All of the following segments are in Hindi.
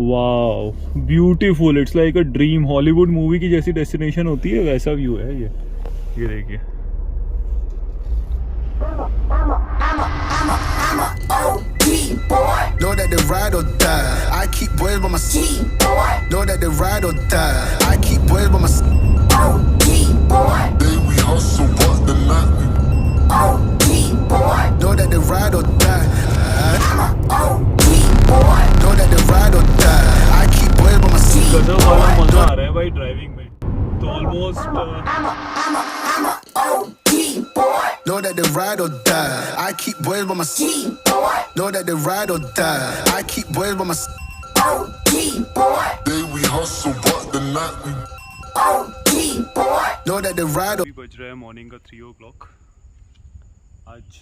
वाह beautiful, it's like a dream. Hollywood movie की जैसी डेस्टिनेशन होती है वैसा व्यू है ये देखिए। Know that they ride or die. I keep boys by my side. Know that they ride or die. I keep boys by my side. Day we hustle, but the night we know that they ride or die. Know that they ride or die. I keep boys by my side. गजब वाला मजा आ रहा है भाई ड्राइविंग में। तो almost Know that they ride or die. I keep boys by my side. Know that they ride or die. I keep boys by my side. Day we hustle, but the night we know that they ride or. बज रहा है मॉर्निंग का 3 o'clock। आज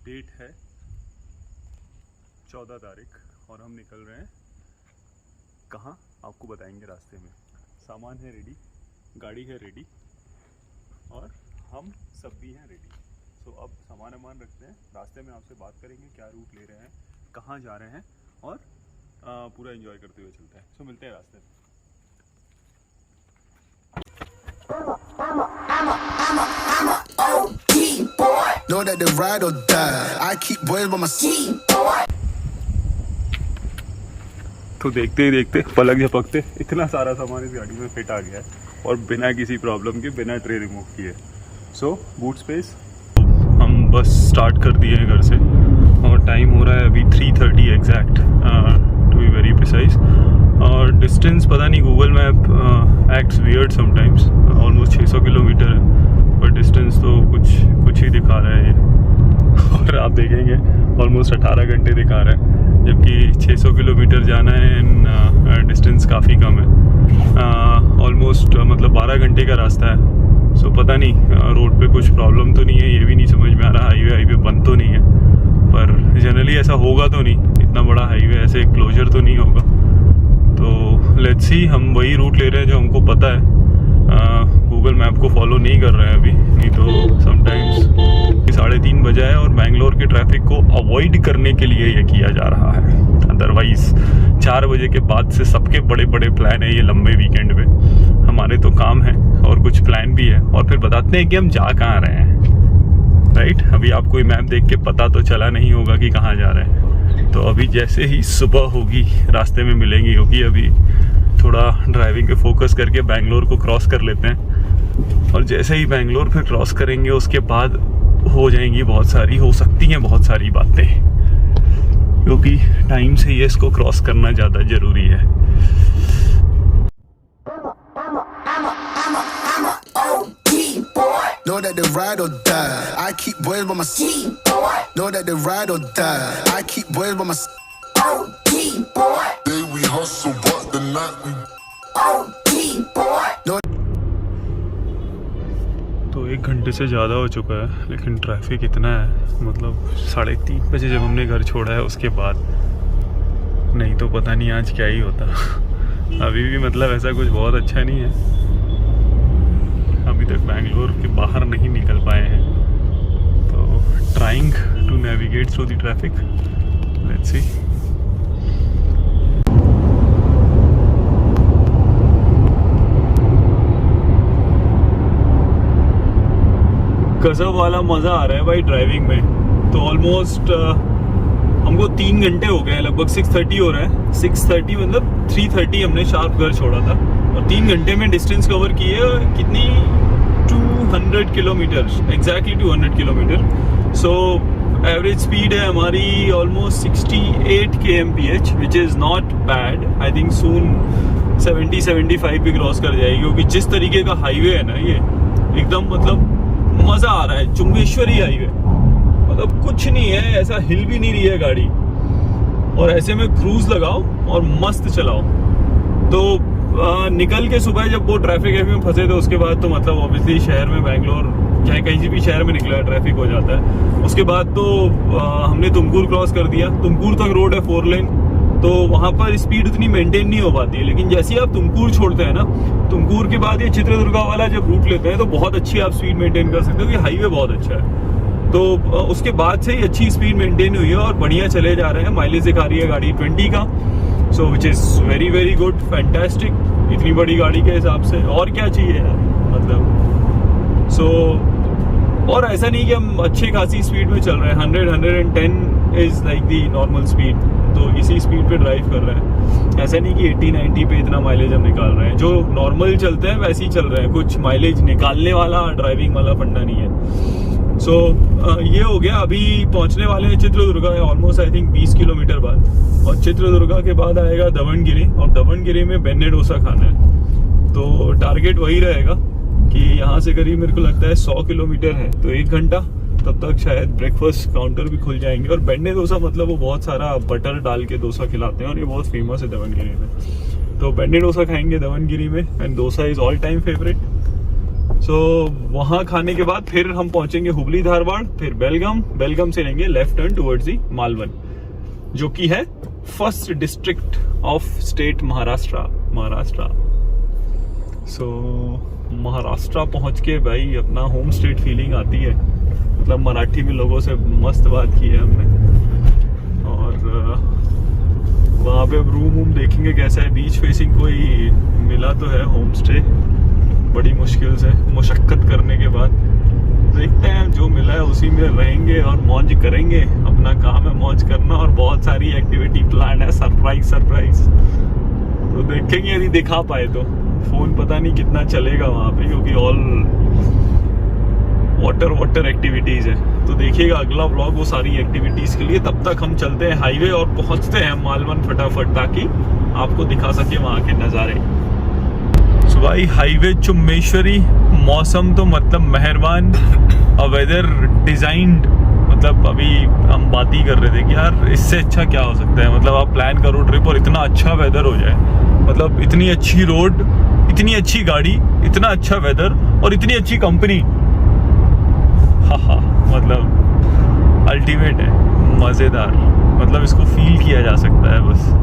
डेट है 14 तारीख और हम निकल रहे हैं कहाँ आपको बताएंगे रास्ते में। सामान है रेडी, गाड़ी है रेडी और हम सब भी हैं रेडी। तो अब सामान रखते हैं, रास्ते में आपसे बात करेंगे क्या रूट ले रहे हैं, कहाँ जा रहे हैं और पूरा एंजॉय करते हुए चलते हैं। तो मिलते हैं रास्ते में। Know that they ride or die. I keep boys by my side. तो देखते ही देखते पलक झपकते इतना सारा सामान इस गाड़ी में फिट आ गया है और बिना किसी प्रॉब्लम के, बिना ट्रे रिमूव किए। सो बूट स्पेस। हम बस स्टार्ट कर दिए हैं घर से और टाइम हो रहा है अभी 3:30 exact, to be very precise. और डिस्टेंस पता नहीं, Google map acts weird sometimes. Almost 600 kilometre है पर डिस्टेंस तो कुछ ही दिखा रहा है ये। और आप देखेंगे ऑलमोस्ट 18 घंटे दिखा रहा है, जबकि 600 किलोमीटर जाना है एंड डिस्टेंस काफ़ी कम है। ऑलमोस्ट मतलब 12 घंटे का रास्ता है। सो पता नहीं रोड पे कुछ प्रॉब्लम तो नहीं है, ये भी नहीं समझ में आ रहा। हाईवे बंद तो नहीं है, पर जनरली ऐसा होगा तो नहीं, इतना बड़ा हाईवे ऐसे क्लोजर तो नहीं होगा। तो लेट्स सी, हम वही रूट ले रहे हैं जो हमको पता है। गूगल मैप को फॉलो नहीं कर रहे हैं अभी, नहीं तो समटाइम्स 3:30 बजा है और बैंगलोर के ट्रैफिक को अवॉइड करने के लिए ये किया जा रहा है। अदरवाइज 4 बजे के बाद से सबके बड़े बड़े प्लान है ये लंबे वीकेंड पे। हमारे तो काम है और कुछ प्लान भी है और फिर बताते हैं कि हम जा कहाँ रहे हैं, राइट। अभी आपको ये मैप देख के पता तो चला नहीं होगा कि कहाँ जा रहे हैं। तो अभी जैसे ही सुबह होगी रास्ते में मिलेंगी होगी। अभी थोड़ा ड्राइविंग पे फोकस करके बैंगलोर को क्रॉस कर लेते हैं और जैसे ही बैंगलोर फिर क्रॉस करेंगे उसके बाद हो सकती हैं बहुत सारी बातें, क्योंकि टाइम से ये इसको क्रॉस करना ज़्यादा ज़रूरी है। Know that they ride or die. I keep boys by my side. Know that they ride or die. I keep boys by my side. Day we hustle, but the night we know. तो 1 घंटे से ज़्यादा हो चुका है, लेकिन ट्रैफिक इतना है, मतलब 3:30 बजे जब हमने घर छोड़ा है उसके बाद, नहीं तो पता नहीं आज क्या ही होता। अभी भी मतलब ऐसा कुछ बहुत अच्छा नहीं है, अभी तक बैंगलोर के बाहर नहीं निकल पाए हैं। तो trying to navigate through the traffic, let's see. गजब वाला मज़ा आ रहा है भाई ड्राइविंग में। तो ऑलमोस्ट हमको 3 घंटे हो गए हैं, लगभग 6:30 हो रहा है। 6:30 मतलब 3:30 हमने शार्प घर छोड़ा था और 3 घंटे में डिस्टेंस कवर की है कितनी, 200 kilometre, exactly 200 kilometre. So average speed है हमारी almost 68 kmph, which is not bad. I think soon 70-75 भी क्रॉस कर जाएगी, क्योंकि जिस तरीके का हाईवे है ना ये, एकदम मतलब मज़ा आ रहा है। चुंबेश्वरी हाईवे, मतलब कुछ नहीं है, ऐसा हिल भी नहीं रही है गाड़ी, और ऐसे में क्रूज लगाओ और मस्त चलाओ। तो निकल के सुबह जब वो ट्रैफिक में फंसे थे उसके बाद तो मतलब ऑब्वियसली शहर में, बैंगलोर चाहे कहीं भी शहर में निकला ट्रैफिक हो जाता है। उसके बाद तो हमने तुमकुर क्रॉस कर दिया। तुमकुर तक रोड है 4 लेन, तो वहाँ पर स्पीड उतनी मेंटेन नहीं हो पाती है। लेकिन जैसे ही आप तुमकुर छोड़ते हैं ना, तुमकुर के बाद ये चित्रदुर्गा वाला जब रूट लेते हैं तो बहुत अच्छी आप स्पीड मेंटेन कर सकते हो, कि हाईवे बहुत अच्छा है। तो उसके बाद से ही अच्छी स्पीड मेंटेन हुई है और बढ़िया चले जा रहे हैं। माइलेज दिखा रही है गाड़ी 20 का। So which is very very good, fantastic. इतनी बड़ी गाड़ी के हिसाब से और क्या चाहिए यार, मतलब सो और ऐसा नहीं कि हम अच्छी खासी स्पीड में चल रहे हैं। 110 is like the normal speed, तो इसी स्पीड पे ड्राइव कर रहे हैं। ऐसा नहीं कि 80-90 पे इतना माइलेज हम निकाल रहे हैं। जो नॉर्मल चलते हैं वैसे ही चल रहे हैं, कुछ माइलेज निकालने वाला ड्राइविंग वाला फंडा नहीं है। सो ये हो गया। अभी पहुंचने वाले हैं Chitradurga, almost I think 20 kilometre बाद, और चित्रदुर्गा के बाद आएगा दवणगिरी, और दवणगिरी में बेन्ने डोसा खाना है। तो टारगेट वही रहेगा कि यहाँ से करीब मेरे को लगता है 100 किलोमीटर है, तो 1 घंटा, तब तक शायद ब्रेकफास्ट काउंटर भी खुल जाएंगे। और बेन्ने डोसा मतलब वो बहुत सारा बटर डाल के डोसा खिलाते हैं, और ये बहुत फेमस है दवणगिरी में। तो बेन्ने डोसा खाएंगे दवणगिरी में, and dosa is all time favourite. So वहाँ खाने के बाद फिर हम पहुंचेंगे हुबली धारवाड़, फिर बेलगाम। बेलगाम से लेंगे left turn towards the Malvan, जो कि है first district of state Maharashtra. So Maharashtra पहुंच के भाई अपना होम स्टेट फीलिंग आती है। मतलब मराठी में लोगों से मस्त बात की है हमने, और वहाँ पे रूम वूम देखेंगे कैसा है। बीच फेसिंग कोई मिला तो है होम स्टे, बड़ी मुश्किल से मुशक्कत करने के बाद देखते हैं, जो मिला है उसी में रहेंगे और मौज करेंगे। अपना काम है मौज करना, और बहुत सारी एक्टिविटी प्लान है, सरप्राइज। तो देखेंगे यदि दिखा पाए तो। फोन पता नहीं कितना चलेगा वहाँ पे, क्योंकि ऑल वाटर एक्टिविटीज है। तो देखिएगा अगला व्लॉग वो सारी एक्टिविटीज के लिए। तब तक हम चलते हैं हाईवे और पहुँचते हैं मालवन फटाफट, ताकि आपको दिखा सके वहाँ के नज़ारे। सो भाई हाईवे चुम्बेश्वरी, मौसम तो मतलब मेहरबान, वेदर डिजाइंड, मतलब अभी हम बात ही कर रहे थे कि यार इससे अच्छा क्या हो सकता है। मतलब आप प्लान करो ट्रिप और इतना अच्छा वेदर हो जाए, मतलब इतनी अच्छी रोड, इतनी अच्छी गाड़ी, इतना अच्छा वेदर और इतनी अच्छी कंपनी। हाँ, मतलब अल्टीमेट है, मज़ेदार। मतलब इसको फील किया जा सकता है बस।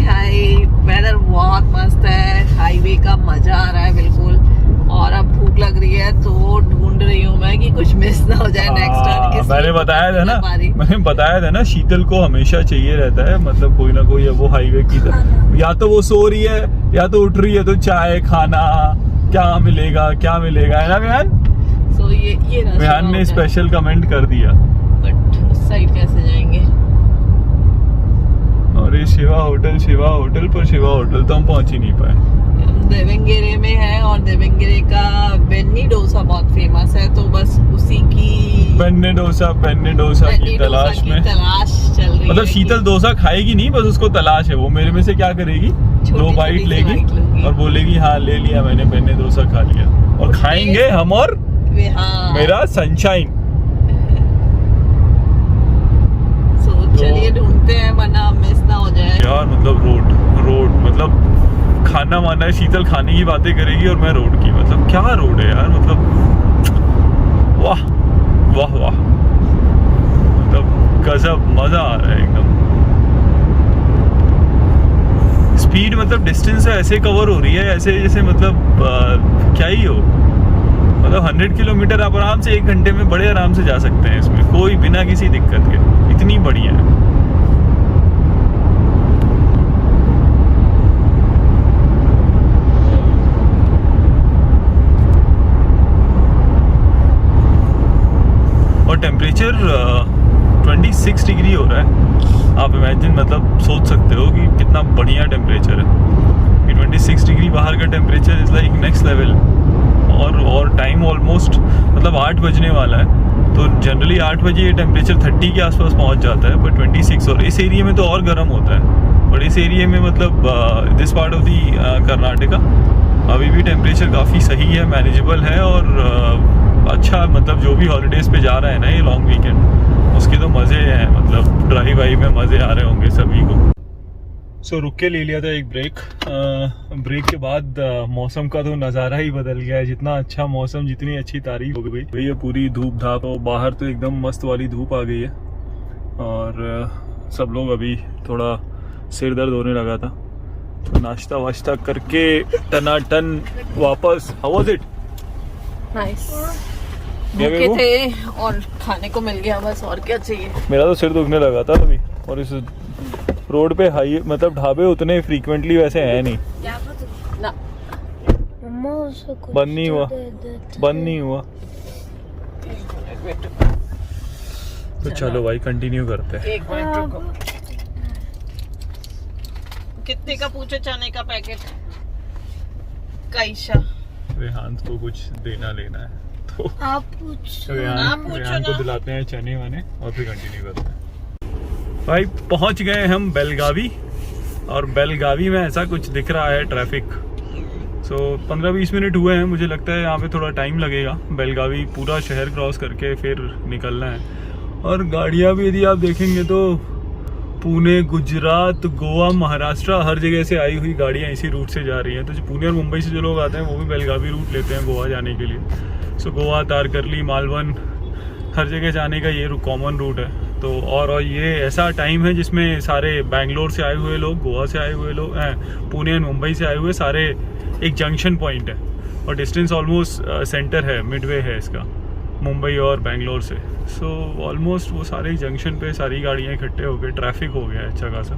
हाय, वेदर बहुत मस्त है, हाईवे का मजा आ रहा है बिल्कुल। और अब भूख लग रही है, तो ढूंढ रही हूँ मैं कि कुछ मिस ना हो जाए नेक्स्ट टर्न। मैंने बताया था ना शीतल को हमेशा चाहिए रहता है, मतलब कोई ना कोई वो हाईवे की तरह, या तो वो सो रही है या तो उठ रही है, तो चाय खाना क्या मिलेगा है ना विहान? सो ये विहान ने स्पेशल कमेंट कर दिया, बट उस साइड कैसे जाएंगे? और ये शिवा होटल पर शिवा होटल तो हम पहुंच ही नहीं पाए। देवंगेरे में है, और देवंगेरे का बेन्नी डोसा बहुत फेमस है, तो बस उसी की बेन्ने डोसा की तलाश में चल रही मतलब है। शीतल डोसा खाएगी नहीं, बस उसको तलाश है। वो मेरे में से क्या करेगी, 2 बाइट लेगी और बोलेगी हाँ ले लिया मैंने, बेन्ने डोसा खा लिया। और खाएंगे हम और मेरा सनशाइन। चलिए ढूंढते हैं, वरना मिस ना हो जाए यार। मतलब रोड मतलब खाना वाना है, शीतल खाने की बातें करेगी और मैं रोड की। मतलब क्या रोड है यार, मतलब वाह, मतलब गजब, मजा आ रहा है एकदम। स्पीड मतलब डिस्टेंस ऐसे कवर हो रही है, ऐसे जैसे मतलब क्या ही हो। मतलब 100 किलोमीटर आप आराम से 1 घंटे में बड़े आराम से जा सकते हैं इसमें, कोई बिना किसी दिक्कत के। इतनी बढ़िया है। और टेम्परेचर 26 डिग्री हो रहा है। आप इमेजिन, मतलब सोच सकते हो कि कितना बढ़िया टेम्परेचर है। 26 डिग्री बाहर का temperature is like next level. और टाइम ऑलमोस्ट मतलब 8 बजने वाला है, तो जनरली 8 बजे ये टेम्परेचर 30 के आसपास पहुंच जाता है, पर 26। और इस एरिया में तो और गर्म होता है, और इस एरिया में मतलब this part of the Karnataka अभी भी टेम्परेचर काफ़ी सही है, मैनेजेबल है। और अच्छा, मतलब जो भी हॉलीडेज़ पे जा रहे हैं ना ये लॉन्ग वीकेंड, उसके तो मज़े हैं। मतलब ड्राइव वाइव में मज़े आ रहे होंगे सभी को। सो रुक के ले लिया था एक ब्रेक के बाद मौसम का तो नज़ारा ही बदल गया है। जितना अच्छा मौसम, जितनी अच्छी तारीफ हो गई भाई, ये पूरी धूप धाप, और बाहर तो एकदम मस्त वाली धूप आ गई है। और सब लोग अभी थोड़ा सिर दर्द होने लगा था, तो नाश्ता वाश्ता करके टनाटन वापस। How was it? नाइस, भूखे थे और खाने को मिल गया, बस और क्या चाहिए। मेरा तो सिर दुखने लगा था अभी, और इस रोड पे हाई मतलब ढाबे उतने फ्रीक्वेंटली वैसे है नहीं। ना बंद नहीं हुआ, बंद नहीं हुआ। तो चलो भाई कंटिन्यू करते हैं। एक मिनट रुको। कितने का पूछो चने का पैकेट? कैसा? रेहान को कुछ देना लेना है तो आप पूछ रेहान को दिलाते हैं चने वाने और फिर कंटिन्यू करते हैं। भाई पहुंच गए हम बेलगावी, और बेलगावी में ऐसा कुछ दिख रहा है ट्रैफिक। 15-20 मिनट हुए हैं, मुझे लगता है यहाँ पे थोड़ा टाइम लगेगा। बेलगावी पूरा शहर क्रॉस करके फिर निकलना है। और गाड़ियाँ भी यदि आप देखेंगे तो पुणे, गुजरात, गोवा, महाराष्ट्र हर जगह से आई हुई गाड़ियाँ इसी रूट से जा रही हैं। तो जो पुणे और मुंबई से जो लोग आते हैं वो भी बेलगावी रूट लेते हैं गोवा जाने के लिए। गोवा, तारकर्ली, मालवण हर जगह जाने का ये कॉमन रूट है। तो और ये ऐसा टाइम है जिसमें सारे बैंगलोर से आए हुए लोग, गोवा से आए हुए लोग, पुणे और मुंबई से आए हुए सारे एक जंक्शन पॉइंट है, और डिस्टेंस ऑलमोस्ट सेंटर है, मिडवे है इसका, मुंबई और बैंगलोर से। ऑलमोस्ट वो सारे जंक्शन पे सारी गाड़ियाँ इकट्ठे हो गए, ट्रैफिक हो गया है अच्छा खासा।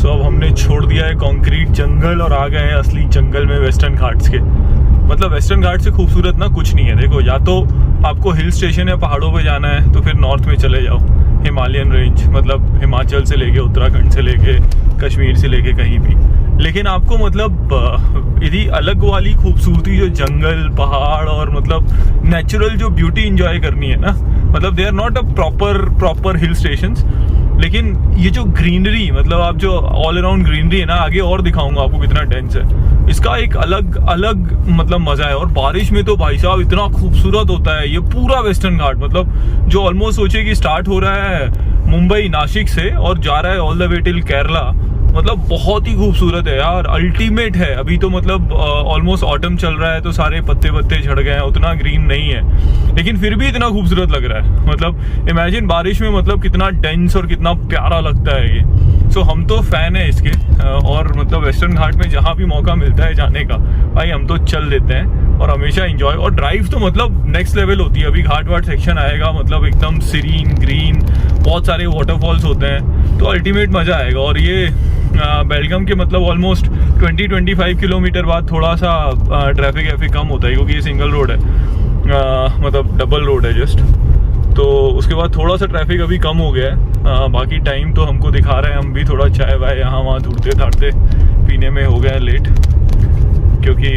अब हमने छोड़ दिया है कंक्रीट जंगल और आ गए हैं असली जंगल में, वेस्टर्न घाट्स के। मतलब वेस्टर्न घाट से खूबसूरत ना कुछ नहीं है। देखो, या तो आपको हिल स्टेशन या पहाड़ों पे जाना है तो फिर नॉर्थ में चले जाओ, हिमालयन रेंज, मतलब हिमाचल से लेके उत्तराखंड से लेके कश्मीर से लेके कहीं भी। लेकिन आपको मतलब यदि अलग वाली खूबसूरती जो जंगल, पहाड़ और मतलब नेचुरल जो ब्यूटी इंजॉय करनी है ना, मतलब they are not a proper hill stations, लेकिन ये जो ग्रीनरी, मतलब आप जो ऑल अराउंड ग्रीनरी है ना, आगे और दिखाऊंगा आपको कितना डेंस है, इसका एक अलग मतलब मजा है। और बारिश में तो भाई साहब इतना खूबसूरत होता है ये पूरा वेस्टर्न घाट, मतलब जो ऑलमोस्ट सोचिए कि स्टार्ट हो रहा है मुंबई, नासिक से और जा रहा है all the way till Kerala. मतलब बहुत ही खूबसूरत है यार, अल्टीमेट है। अभी तो मतलब ऑलमोस्ट ऑटम चल रहा है तो सारे पत्ते झड़ गए हैं, उतना ग्रीन नहीं है, लेकिन फिर भी इतना खूबसूरत लग रहा है। मतलब इमेजिन बारिश में मतलब कितना डेंस और कितना प्यारा लगता है ये। हम तो फैन है इसके, और मतलब वेस्टर्न घाट में जहाँ भी मौका मिलता है जाने का भाई हम तो चल देते हैं और हमेशा एंजॉय। और ड्राइव तो मतलब नेक्स्ट लेवल होती है। अभी घाट वाट सेक्शन आएगा, मतलब एकदम सीरीन ग्रीन, बहुत सारे वाटरफॉल्स होते हैं, तो अल्टीमेट मजा आएगा। और ये बेलगाम के मतलब ऑलमोस्ट 20-25 किलोमीटर बाद थोड़ा सा ट्रैफिक कम होता है, क्योंकि ये सिंगल रोड है, मतलब डबल रोड है जस्ट। तो उसके बाद थोड़ा सा ट्रैफिक अभी कम हो गया है। बाकी टाइम तो हमको दिखा रहे हैं, हम भी थोड़ा चाय वाय यहाँ वहाँ ढूंढते ढांढते पीने में हो गया लेट, क्योंकि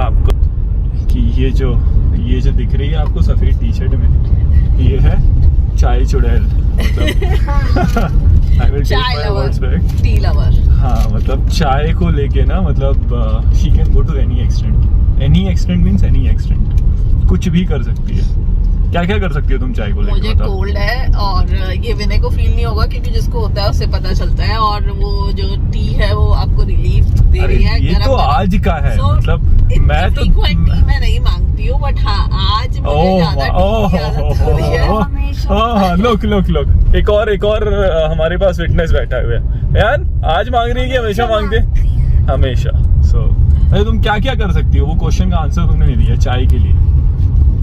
आपको कि ये जो दिख रही है आपको सफ़ेद टी शर्ट में, ये है चाय चुड़ैल, मतलब टी लवर। हाँ, मतलब चाय को लेके ना, मतलब she can go to any extent means any extent, कुछ भी कर सकती है। क्या क्या कर सकती हो तुम चाय को लेके? मुझे कोल्ड है, और ये विनय को फील नहीं होगा, क्योंकि जिसको होता है उससे पता चलता है। और वो जो टी है वो आपको रिलीफ दे रही है। ये तो आज का है, मतलब मैं तो टी मैं नहीं मांगती हूँ, बट हाँ आज मुझे ज्यादा टी की आदत हो रही है। लोक एक और हमारे पास विटनेस बैठा हुआ है यार। आज मांग रही है कि हमेशा मांगते? हमेशा। अरे तुम क्या क्या कर सकती हो, वो क्वेश्चन का आंसर तुमने नहीं दिया चाय के लिए।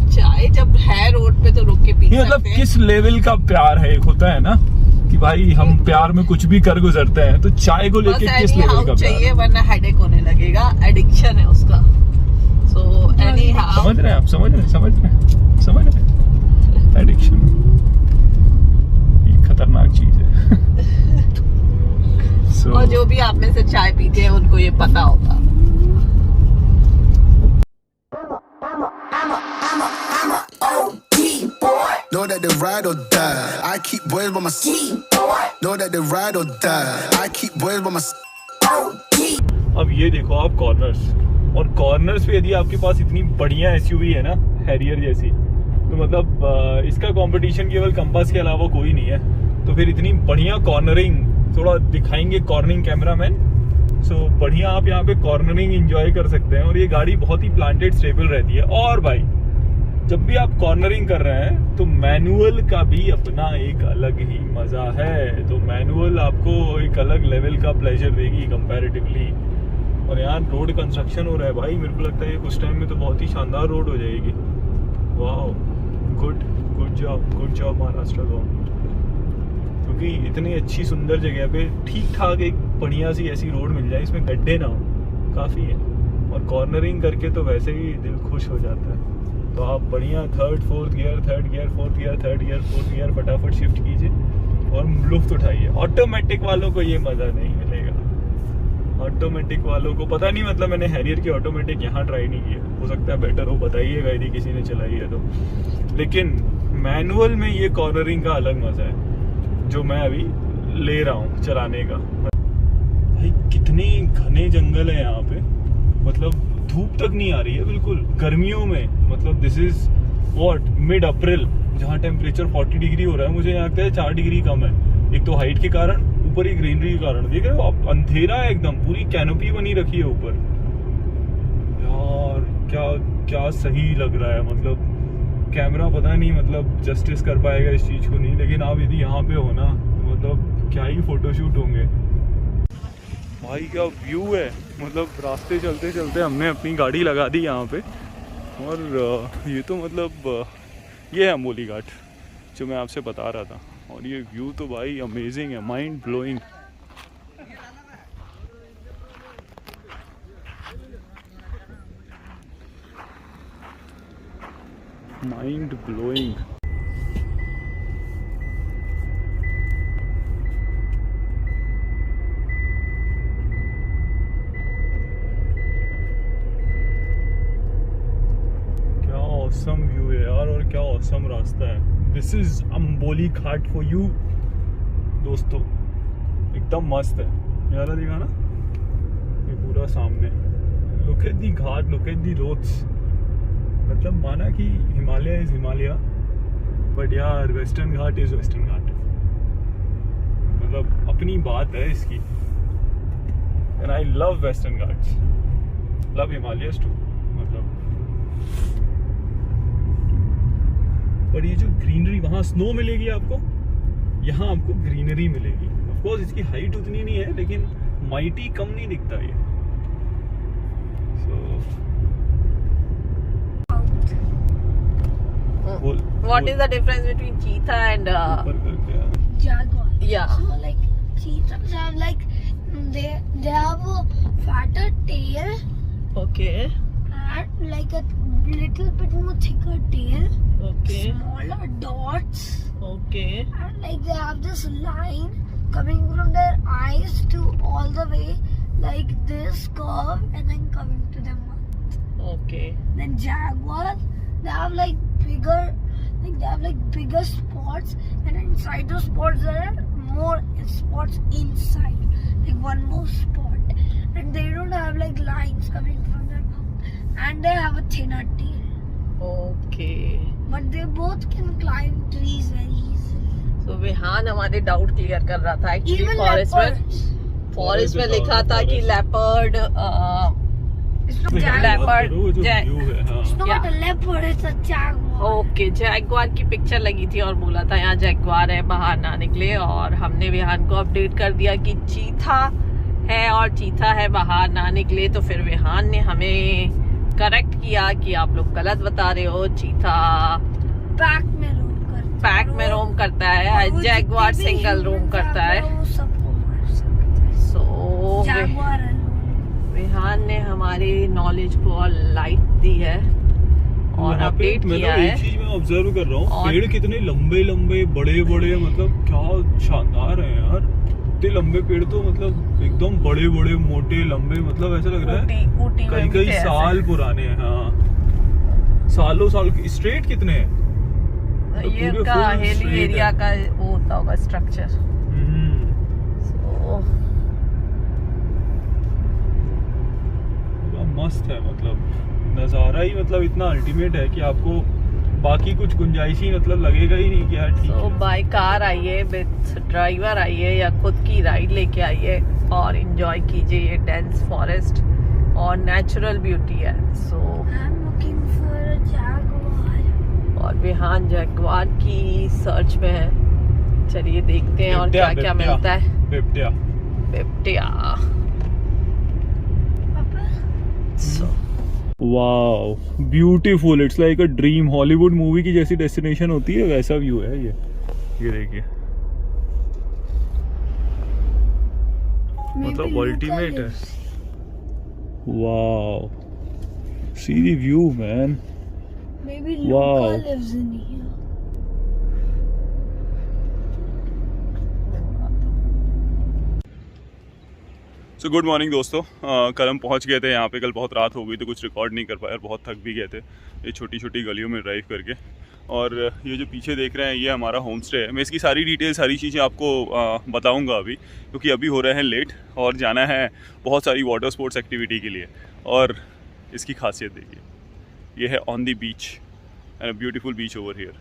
चाय जब है रोड पे तो रुक के पी सकते हैं। मतलब किस लेवल का प्यार है, एक होता है ना कि भाई हम प्यार में कुछ भी कर गुजरते हैं, तो चाय को लेके किस लेवल का चाहिए, वरना हेडेक होने लगेगा, एडिक्शन है उसका। सो एनी हाउ, समझ रहे हैं आप, समझ रहे हैं एडिक्शन ये खतरनाक चीज है। और जो भी आप में से चाय पीते हैं उनको ये पता होगा। Know that they ride or die. I keep boys by my side. Know that they ride or die. I keep boys by my side. अब ये देखो आप कॉर्नर्स, और कॉर्नर्स पे यदि आपके पास इतनी बढ़िया एसयूवी है ना, हैरियर जैसी, तो मतलब इसका कंपटीशन केवल कंपास के अलावा कोई नहीं है। तो फिर इतनी बढ़िया कॉर्नरिंग, थोड़ा दिखाएंगे कॉर्नरिंग कैमरामैन। बढ़िया आप यहाँ पे कॉर्नरिंग एंजॉय कर सकते हैं, और ये गाड़ी बहुत ही प्लांटेड स्टेबल रहती है। और भाई जब भी आप कॉर्नरिंग कर रहे हैं तो मैनुअल का भी अपना एक अलग ही मजा है। तो मैनुअल आपको एक अलग लेवल का प्लेजर देगी कंपैरेटिवली और यहाँ रोड कंस्ट्रक्शन हो रहा है भाई, मेरे को लगता है ये कुछ टाइम में तो बहुत ही शानदार रोड हो जाएगी। वाह, गुड जॉब महाराष्ट्र गवर्नमेंट, क्योंकि इतनी अच्छी सुंदर जगह पे ठीक ठाक एक बढ़िया सी ऐसी रोड मिल जाए, इसमें गड्ढे ना हो, काफ़ी है। और कॉर्नरिंग करके तो वैसे ही दिल खुश हो जाता है। तो आप बढ़िया थर्ड गियर, फोर्थ गियर फटाफट शिफ्ट कीजिए और लुफ्त उठाइए। ऑटोमेटिक वालों को ये मज़ा नहीं मिलेगा। ऑटोमेटिक वालों को पता नहीं, मतलब मैंने हैरियर की ऑटोमेटिक यहाँ ट्राई नहीं किया, हो सकता है बेटर हो, बताइएगा यदि किसी ने चलाई है तो। लेकिन मैनुअल में ये कॉर्नरिंग का अलग मज़ा है जो मैं अभी ले रहा हूँ चलाने का। भाई कितने घने जंगल है यहाँ पे, मतलब धूप तक नहीं आ रही है बिल्कुल गर्मियों में। मतलब दिस इज व्हाट मिड अप्रैल, जहाँ टेम्परेचर 40 डिग्री हो रहा है, मुझे यहाँ लगता है 4 डिग्री कम है। एक तो हाइट के कारण, ऊपर ही ग्रीनरी के कारण। देख रहे हो आप, अंधेरा है एकदम, पूरी कैनोपी बनी रखी है ऊपर। यार क्या सही लग रहा है, मतलब कैमरा पता नहीं मतलब जस्टिस कर पाएगा इस चीज को नहीं, लेकिन आप यदि यहाँ पे हो ना, मतलब क्या ही फोटोशूट होंगे भाई। क्या व्यू है, मतलब रास्ते चलते चलते हमने अपनी गाड़ी लगा दी यहाँ पे, और ये तो मतलब ये है अम्बोली घाट जो मैं आपसे बता रहा था। और ये व्यू तो भाई अमेजिंग है, माइंड ब्लोइंग। Mind blowing. क्या ऑसम व्यू है यार, और क्या ऑसम रास्ता है। This is Amboli Ghat for you दोस्तों, एकदम मस्त है। यार दिखा ना, ये पूरा सामने, look at the ghat, look at the roads. मतलब माना कि हिमालय इज हिमालय, बट यार Western Ghat is Western Ghat. मतलब अपनी बात है इसकी। And I love Western Ghats, love Himalayas too. मतलब पर ये जो ग्रीनरी, वहाँ स्नो मिलेगी आपको, यहाँ आपको ग्रीनरी मिलेगी। ऑफ कोर्स इसकी हाइट उतनी नहीं है, लेकिन माइटी कम नहीं दिखता ये। What is the difference between cheetah and jaguar? Yeah. So like cheetahs have like they have a fatter tail Okay. and like a little bit more thicker tail, Okay. smaller dots, Okay. and like they have this line coming from their eyes to all the way like this curve and then coming to their mouth. Okay. Then jaguar, they have like bigger, like they have like bigger spots, and inside those spots there are more spots inside, like one more spot, and they don't have like lines coming from their mouth, and they have a thinner tail, Okay. but they both can climb trees very easily. So Vihaan हमारे डाउट क्लियर कर रहा था। Actually Even forest leopards. में लिखा था कि leopard It's not jaguar. Leopard, जो ja- व्यू है, हाँ। It's not Yeah. a leopard, it's a jaguar. Okay, Jaguar की पिक्चर लगी थी और बोला था यहाँ जैगवार है, बाहर ना निकले। और हमने विहान को अपडेट कर दिया कि चीथा है और चीथा है, बाहर ना निकले। तो फिर विहान ने हमें करेक्ट किया कि आप लोग गलत बता रहे हो, चीथा पैक में रोम करता है। है, और वो जैगवार जितने भी सिंगल रोम humans करता आते है। हैं, वो सबको मार सकता है। सो Jaguar alone. विहान ने हमारी नॉलेज को और लाइट दी है और यहाँ पे अपडेट मैं किया तो एक है। चीज मैं ऑब्जर्व कर रहा हूँ, और- पेड़ कितने लंबे लंबे बड़े बड़े, मतलब क्या शानदार है यार। इतने लंबे पेड़ तो मतलब एकदम बड़े बड़े मोटे लंबे, मतलब ऐसा लग रहा है ऊटी में कई भी कई थे ऐसे। साल पुराने हैं। हाँ, सालों साल स्ट्रेट कितने हैं। तो ये पूरे उनका full हिली straight एरिया है। का वो होता होगा स्ट्रक्चर। पूरा मस्त है, मतलब नज़ारा ही मतलब इतना अल्टीमेट है कि आपको बाकी कुछ गुंजाइश ही मतलब लगेगा ही नहीं कि यार ठीक तो है। बाय कार आइए, विथ ड्राइवर आइए या खुद की राइड लेके आइए और एंजॉय कीजिए ये डेंस फॉरेस्ट और नेचुरल ब्यूटी है। सो I'm looking for a jaguar. और विहान जैगवार की सर्च में है। चलिए देखते हैं और क्या क्या मिलता है। बेपटिया। बेपटिया। अब So wow beautiful, it's like a dream. Hollywood movie की जैसी डेस्टिनेशन होती है वैसा व्यू है ये देखिए, मतलब अल्टीमेट है। Wow see the view man. Maybe Wow. Luca lives in here. So good morning दोस्तों। कल हम पहुंच गए थे यहाँ पे, कल बहुत रात हो गई तो कुछ रिकॉर्ड नहीं कर पाए और बहुत थक भी गए थे ये छोटी छोटी गलियों में ड्राइव करके। और ये जो पीछे देख रहे हैं ये हमारा होम स्टे है। मैं इसकी सारी डिटेल सारी चीज़ें आपको बताऊंगा अभी, क्योंकि अभी हो रहे हैं लेट और जाना है बहुत सारी वाटर स्पोर्ट्स एक्टिविटी के लिए। और इसकी खासियत देखिए, ये है on the beach and a beautiful beach over here.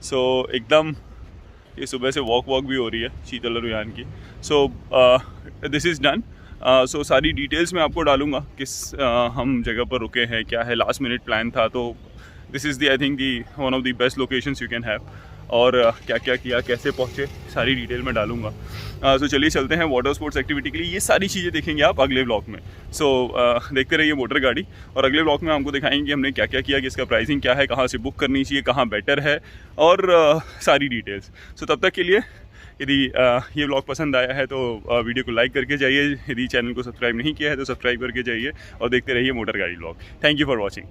So एकदम ये सुबह से वॉक भी हो रही है शीतल और रुयान की। So this is done. So सारी डिटेल्स मैं आपको डालूंगा, किस हम जगह पर रुके हैं, क्या है, लास्ट मिनट प्लान था। तो this is the I think the one of the best locations you can have. और क्या क्या किया, कैसे पहुँचे, सारी डिटेल में डालूंगा। सो चलिए चलते हैं वाटर स्पोर्ट्स एक्टिविटी के लिए। ये सारी चीज़ें देखेंगे आप अगले ब्लॉग में। सो देखते रहिए मोटर गाड़ी, और अगले ब्लॉग में हमको दिखाएंगे कि हमने क्या क्या किया, कि इसका प्राइसिंग क्या है, कहाँ से बुक करनी चाहिए, कहाँ बेटर है, और सारी डिटेल्स। सो तब तक के लिए यदि ये ब्लॉग पसंद आया है तो वीडियो को लाइक करके जाइए। यदि चैनल को सब्सक्राइब नहीं किया है तो सब्सक्राइब करके जाइए और देखते रहिए मोटर गाड़ी blog. Thank you for watching.